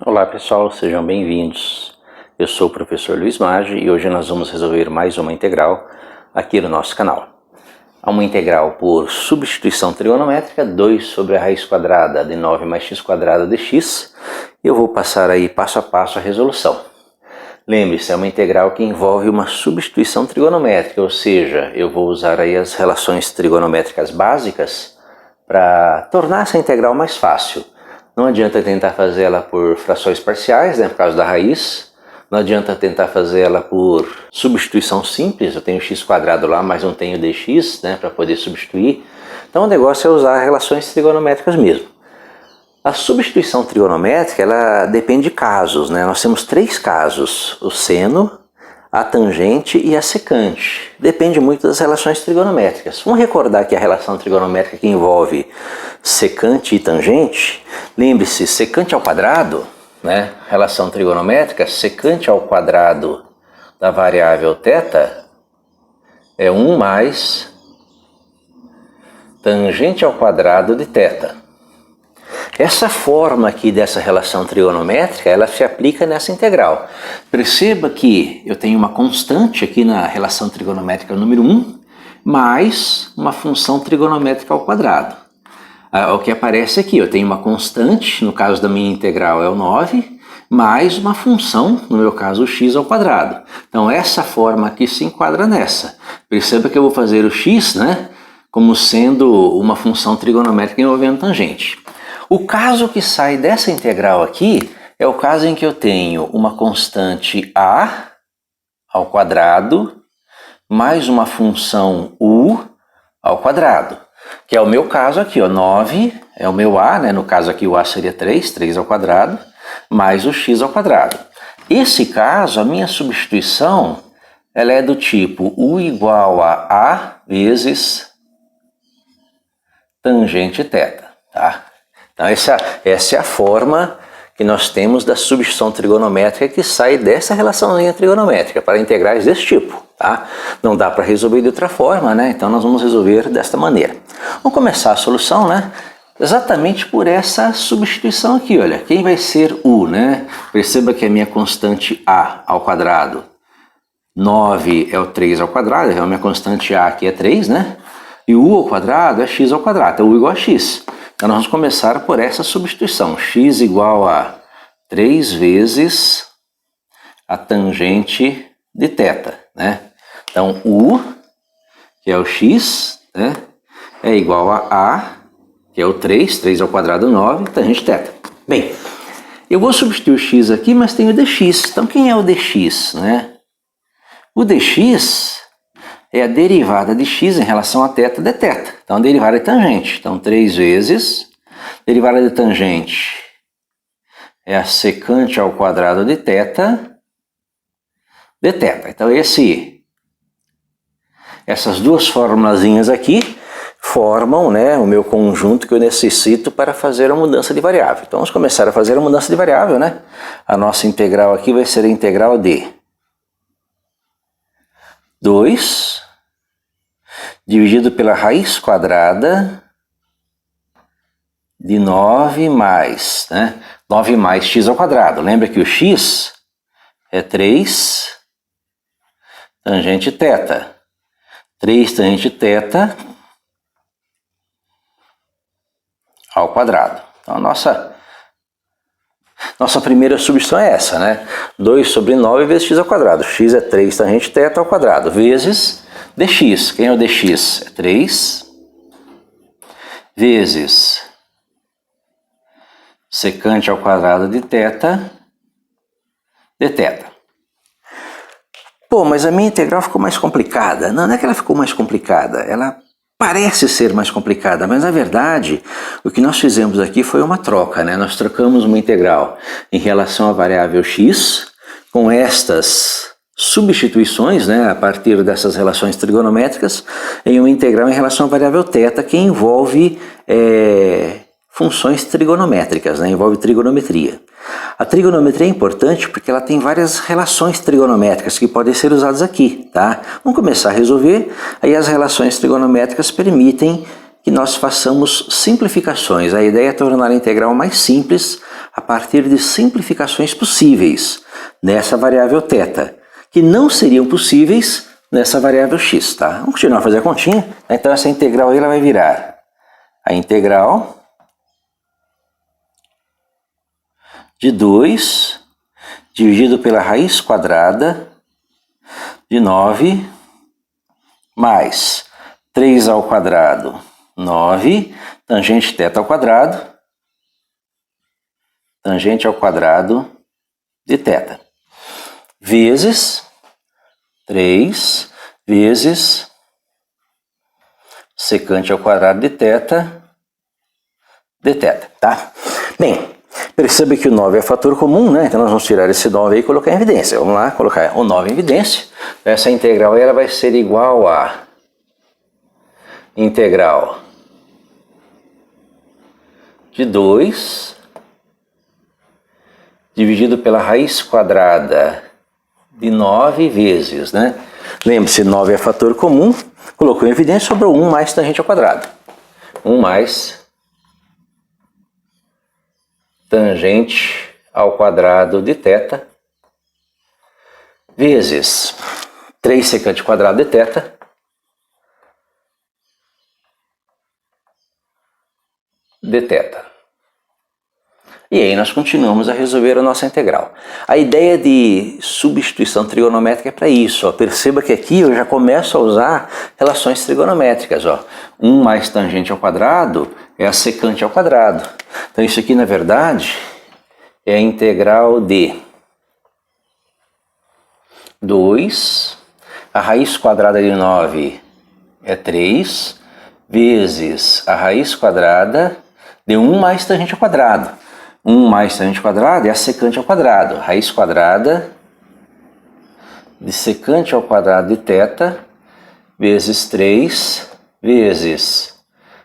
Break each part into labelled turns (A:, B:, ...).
A: Olá pessoal, sejam bem-vindos. Eu sou o professor Luiz Maggi e hoje nós vamos resolver mais uma integral aqui no nosso canal. Há uma integral por substituição trigonométrica, 2 sobre a raiz quadrada de 9 mais x quadrado de x. Eu vou passar aí passo a passo a resolução. Lembre-se, é uma integral que envolve uma substituição trigonométrica, ou seja, eu vou usar aí as relações trigonométricas básicas para tornar essa integral mais fácil. Não adianta tentar fazer ela por frações parciais, né, por causa da raiz. Não adianta tentar fazer ela por substituição simples. Eu tenho x quadrado lá, mas não tenho dx, né, para poder substituir. Então o negócio é usar relações trigonométricas mesmo. A substituição trigonométrica, ela depende de casos, né? Nós temos 3 casos: o seno, a tangente e a secante. Depende muito das relações trigonométricas. Vamos recordar que a relação trigonométrica que envolve secante e tangente, lembre-se, secante ao quadrado, né? Relação trigonométrica, secante ao quadrado da variável θ é 1 mais tangente ao quadrado de θ. Essa forma aqui dessa relação trigonométrica, ela se aplica nessa integral. Perceba que eu tenho uma constante aqui na relação trigonométrica número 1, mais uma função trigonométrica ao quadrado. O que aparece aqui, eu tenho uma constante, no caso da minha integral é o 9, mais uma função, no meu caso o x ao quadrado. Então essa forma aqui se enquadra nessa. Perceba que eu vou fazer o x, né, como sendo uma função trigonométrica envolvendo tangente. O caso que sai dessa integral aqui é o caso em que eu tenho uma constante a ao quadrado mais uma função u ao quadrado, que é o meu caso aqui, ó, 9 é o meu a, né? No caso aqui o a seria 3 ao quadrado, mais o x ao quadrado. Esse caso, a minha substituição, ela é do tipo u igual a vezes tangente θ, tá? Então essa é a forma que nós temos da substituição trigonométrica que sai dessa relaçãozinha trigonométrica para integrais desse tipo, tá? Não dá para resolver de outra forma, né? Então nós vamos resolver desta maneira. Vamos começar a solução, né? Exatamente por essa substituição aqui, olha. Quem vai ser u, né? Perceba que a minha constante a ao quadrado, 9 é o 3 ao quadrado, então a minha constante a aqui é 3, né? E o u ao quadrado é x ao quadrado, então u igual a x. Então nós vamos começar por essa substituição, x igual a 3 vezes a tangente de θ, né? Então u, que é o x, né, é igual a, que é o 3 ao quadrado 9, tangente θ. Bem, eu vou substituir o x aqui, mas tem o dx. Então quem é o dx, né? O dx é a derivada de x em relação a θ de θ. Então a derivada é tangente. Então 3 vezes, derivada de tangente é a secante ao quadrado de θ de θ. Então essas duas formulazinhas aqui formam, né, o meu conjunto que eu necessito para fazer a mudança de variável. Então vamos começar a fazer a mudança de variável, né? A nossa integral aqui vai ser a integral de 2 dividido pela raiz quadrada de 9 mais, né? 9 mais x ao quadrado. Lembra que o x é 3 tangente θ. 3 tangente θ ao quadrado. Então a nossa primeira substituição é essa, né? 2 sobre 9 vezes x ao quadrado. X é 3 tangente θ ao quadrado, vezes dx. Quem é o dx? É 3 vezes secante ao quadrado de θ de θ. Pô, mas a minha integral ficou mais complicada. Não é que ela ficou mais complicada, ela parece ser mais complicada, mas na verdade o que nós fizemos aqui foi uma troca, né? Nós trocamos uma integral em relação à variável x com estas substituições, né, a partir dessas relações trigonométricas, em uma integral em relação à variável θ que envolve funções trigonométricas, né? Envolve trigonometria. A trigonometria é importante porque ela tem várias relações trigonométricas que podem ser usadas aqui, tá? Vamos começar a resolver, aí as relações trigonométricas permitem que nós façamos simplificações. A ideia é tornar a integral mais simples a partir de simplificações possíveis nessa variável θ, que não seriam possíveis nessa variável x, tá? Vamos continuar a fazer a continha. Então essa integral aí ela vai virar a integral de 2 dividido pela raiz quadrada de 9 mais 3 ao quadrado, 9, tangente θ ao quadrado de θ, vezes 3 vezes secante ao quadrado de θ, tá? Bem, perceba que o 9 é fator comum, né? Então nós vamos tirar esse 9 aí e colocar em evidência. Vamos lá, colocar o 9 em evidência. Essa integral aí, ela vai ser igual a integral de 2 dividido pela raiz quadrada de 9 vezes, né? Lembre-se, 9 é fator comum, colocou em evidência, sobrou 1 mais tangente ao quadrado. 1 mais tangente ao quadrado de θ vezes 3 secante quadrado de θ de θ. E aí nós continuamos a resolver a nossa integral. A ideia de substituição trigonométrica é para isso. Ó. Perceba que aqui eu já começo a usar relações trigonométricas. Ó. 1 mais tangente ao quadrado é a secante ao quadrado. Então isso aqui, na verdade, é a integral de 2, a raiz quadrada de 9 é 3, vezes a raiz quadrada de 1 mais tangente ao quadrado. 1 mais tangente ao quadrado é a secante ao quadrado. Raiz quadrada de secante ao quadrado de θ vezes 3 vezes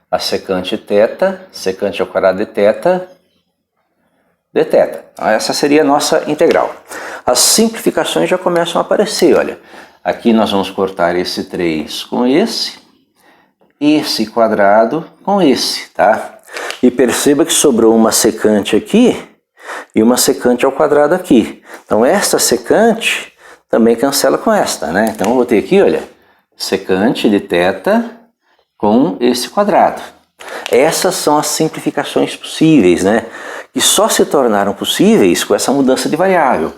A: a secante θ, secante ao quadrado de θ, de θ. Então, essa seria a nossa integral. As simplificações já começam a aparecer, olha. Aqui nós vamos cortar esse 3 com esse quadrado com esse, tá? E perceba que sobrou uma secante aqui e uma secante ao quadrado aqui. Então esta secante também cancela com esta, né? Então eu vou ter aqui, olha, secante de θ com esse quadrado. Essas são as simplificações possíveis, né? Que só se tornaram possíveis com essa mudança de variável.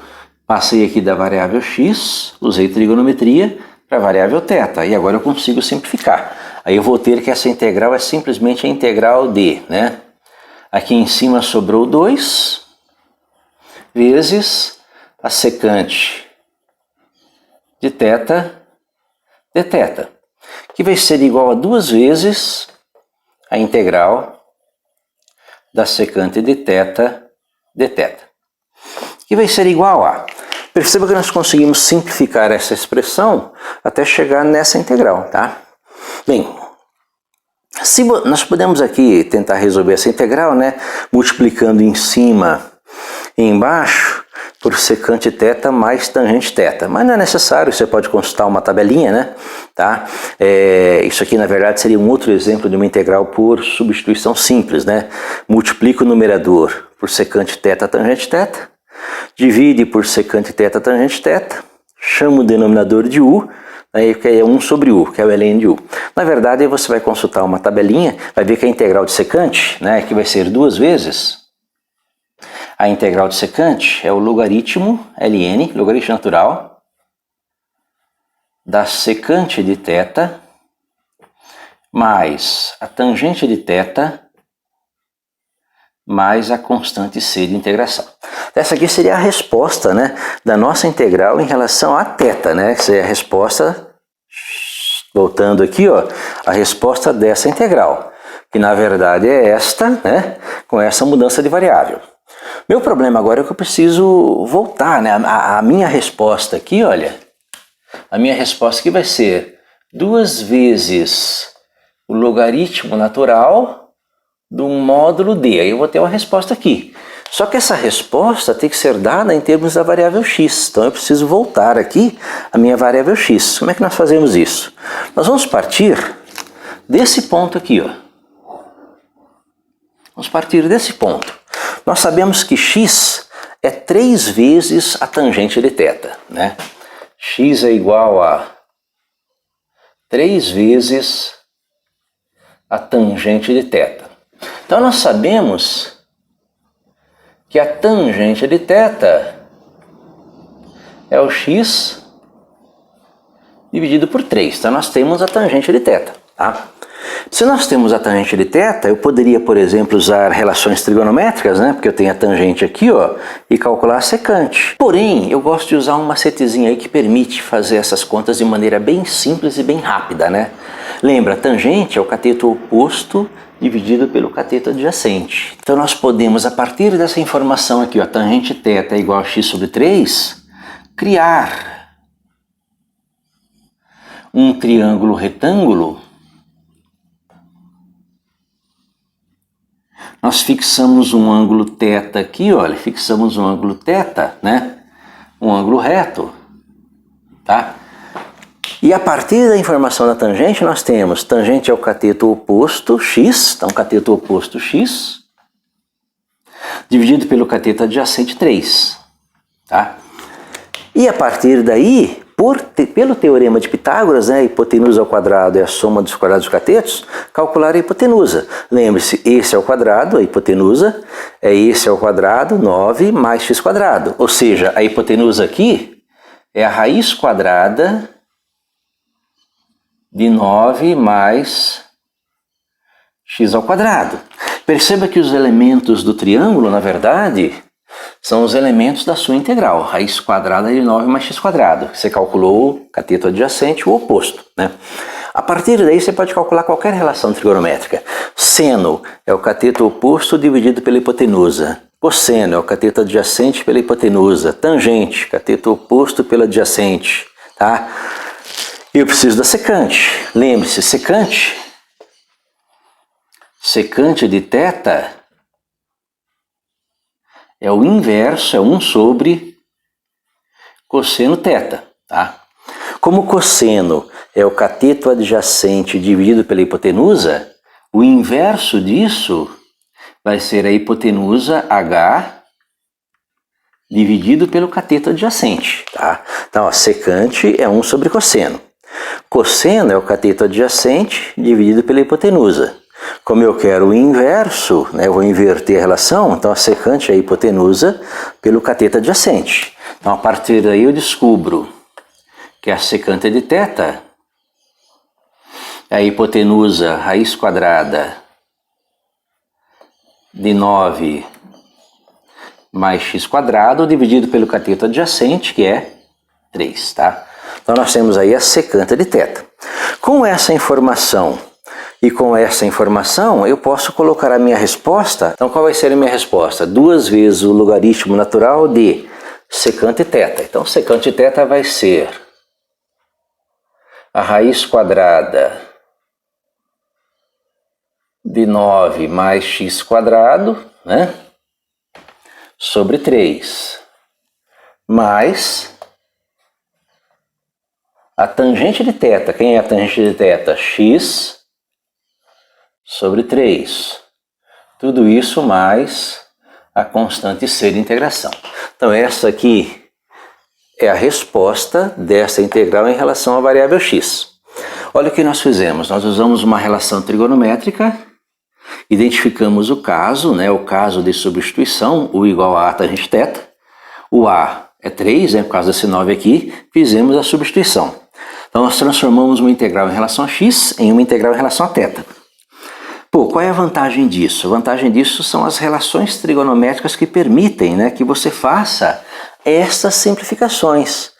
A: Passei aqui da variável x, usei trigonometria para a variável θ, e agora eu consigo simplificar. Aí eu vou ter que essa integral é simplesmente a integral de, né? Aqui em cima sobrou 2 vezes a secante de θ de θ, que vai ser igual a 2 vezes a integral da secante de θ de θ, que vai ser igual a... Perceba que nós conseguimos simplificar essa expressão até chegar nessa integral, tá? Bem, nós podemos aqui tentar resolver essa integral, né? Multiplicando em cima e embaixo por secante θ mais tangente θ. Mas não é necessário, você pode consultar uma tabelinha, né? Tá? Isso aqui, na verdade, seria um outro exemplo de uma integral por substituição simples, né? Multiplica o numerador por secante θ tangente θ, divide por secante θ tangente θ, chama o denominador de u, que é 1 sobre u, que é o ln de u. Na verdade, você vai consultar uma tabelinha, vai ver que a integral de secante, né, que vai ser 2 vezes, a integral de secante é o logaritmo ln, logaritmo natural, da secante de θ mais a tangente de θ mais a constante c de integração. Essa aqui seria a resposta, né, da nossa integral em relação a θ, né? Essa é a resposta, voltando aqui, ó, a resposta dessa integral, que na verdade é esta, né, com essa mudança de variável. Meu problema agora é que eu preciso voltar, né, a minha resposta aqui, olha, a minha resposta aqui vai ser 2 vezes o logaritmo natural do módulo d. Aí eu vou ter uma resposta aqui. Só que essa resposta tem que ser dada em termos da variável x. Então eu preciso voltar aqui a minha variável x. Como é que nós fazemos isso? Nós vamos partir desse ponto aqui, ó. Vamos partir desse ponto. Nós sabemos que x é 3 vezes a tangente de θ, né? X é igual a 3 vezes a tangente de θ. Então nós sabemos que a tangente de θ é o x dividido por 3. Então nós temos a tangente de θ, tá? Se nós temos a tangente de θ, eu poderia, por exemplo, usar relações trigonométricas, né? Porque eu tenho a tangente aqui, ó, e calcular a secante. Porém, eu gosto de usar um macetezinho aí que permite fazer essas contas de maneira bem simples e bem rápida, né? Lembra, a tangente é o cateto oposto dividido pelo cateto adjacente. Então nós podemos, a partir dessa informação aqui, ó, tangente θ é igual a x sobre 3, criar um triângulo retângulo. Nós fixamos um ângulo θ aqui, olha, fixamos um ângulo θ, né? Um ângulo reto, tá? E a partir da informação da tangente, nós temos tangente é o cateto oposto, x, então cateto oposto x, dividido pelo cateto adjacente 3, tá? E a partir daí, pelo teorema de Pitágoras, né, a hipotenusa ao quadrado é a soma dos quadrados dos catetos, calcular a hipotenusa. Lembre-se, esse é o quadrado, a hipotenusa, esse ao quadrado, 9 mais x quadrado. Ou seja, a hipotenusa aqui é a raiz quadrada de 9 mais x ao quadrado. Perceba que os elementos do triângulo, na verdade, são os elementos da sua integral, raiz quadrada de 9 mais x quadrado. Você calculou o cateto adjacente, o oposto, né? A partir daí você pode calcular qualquer relação trigonométrica. Seno é o cateto oposto dividido pela hipotenusa. Cosseno é o cateto adjacente pela hipotenusa. Tangente, cateto oposto pela adjacente, tá? E eu preciso da secante. Lembre-se, secante de θ é o inverso, é 1 sobre cosseno θ, tá? Como cosseno é o cateto adjacente dividido pela hipotenusa, o inverso disso vai ser a hipotenusa H dividido pelo cateto adjacente, tá? Então, a secante é 1 sobre cosseno. Cosseno é o cateto adjacente dividido pela hipotenusa. Como eu quero o inverso, né, eu vou inverter a relação, então a secante é a hipotenusa pelo cateto adjacente. Então a partir daí eu descubro que a secante de θ é a hipotenusa raiz quadrada de 9 mais x quadrado dividido pelo cateto adjacente, que é 3, tá? Então nós temos aí a secante de θ. Com essa informação e com essa informação eu posso colocar a minha resposta. Então qual vai ser a minha resposta? 2 vezes o logaritmo natural de secante θ. Então secante θ vai ser a raiz quadrada de 9 mais x quadrado, né? Sobre 3, mais a tangente de θ. Quem é a tangente de θ? X sobre 3. Tudo isso mais a constante c de integração. Então essa aqui é a resposta dessa integral em relação à variável x. Olha o que nós fizemos. Nós usamos uma relação trigonométrica, identificamos o caso, né, o caso de substituição, u igual a tangente θ. O a é 3, né, por causa desse 9 aqui, fizemos a substituição. Então nós transformamos uma integral em relação a x em uma integral em relação a θ. Pô, qual é a vantagem disso? A vantagem disso são as relações trigonométricas que permitem, né, que você faça essas simplificações,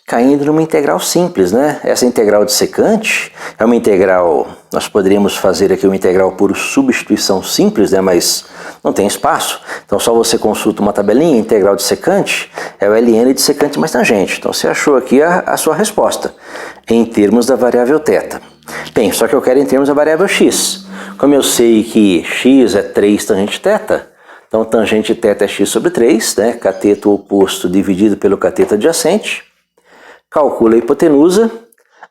A: caindo numa integral simples, né? Essa integral de secante é uma integral, nós poderíamos fazer aqui uma integral por substituição simples, né, mas não tem espaço. Então só você consulta uma tabelinha, integral de secante é o ln de secante mais tangente. Então você achou aqui a sua resposta em termos da variável θ. Bem, só que eu quero em termos da variável x. Como eu sei que x é 3 tangente θ, então tangente θ é x sobre 3, né? Cateto oposto dividido pelo cateto adjacente. Calcula a hipotenusa,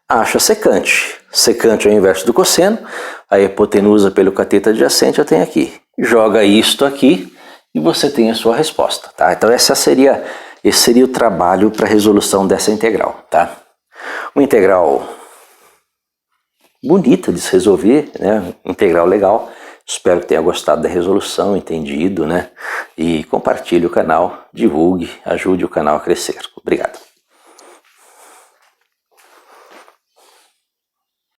A: acha a secante. Secante é o inverso do cosseno, a hipotenusa pelo cateto adjacente eu tenho aqui. Joga isto aqui e você tem a sua resposta, tá? Então esse seria o trabalho para a resolução dessa integral, tá? Uma integral bonita de se resolver, né? Integral legal. Espero que tenha gostado da resolução, entendido, né? E compartilhe o canal, divulgue, ajude o canal a crescer. Obrigado.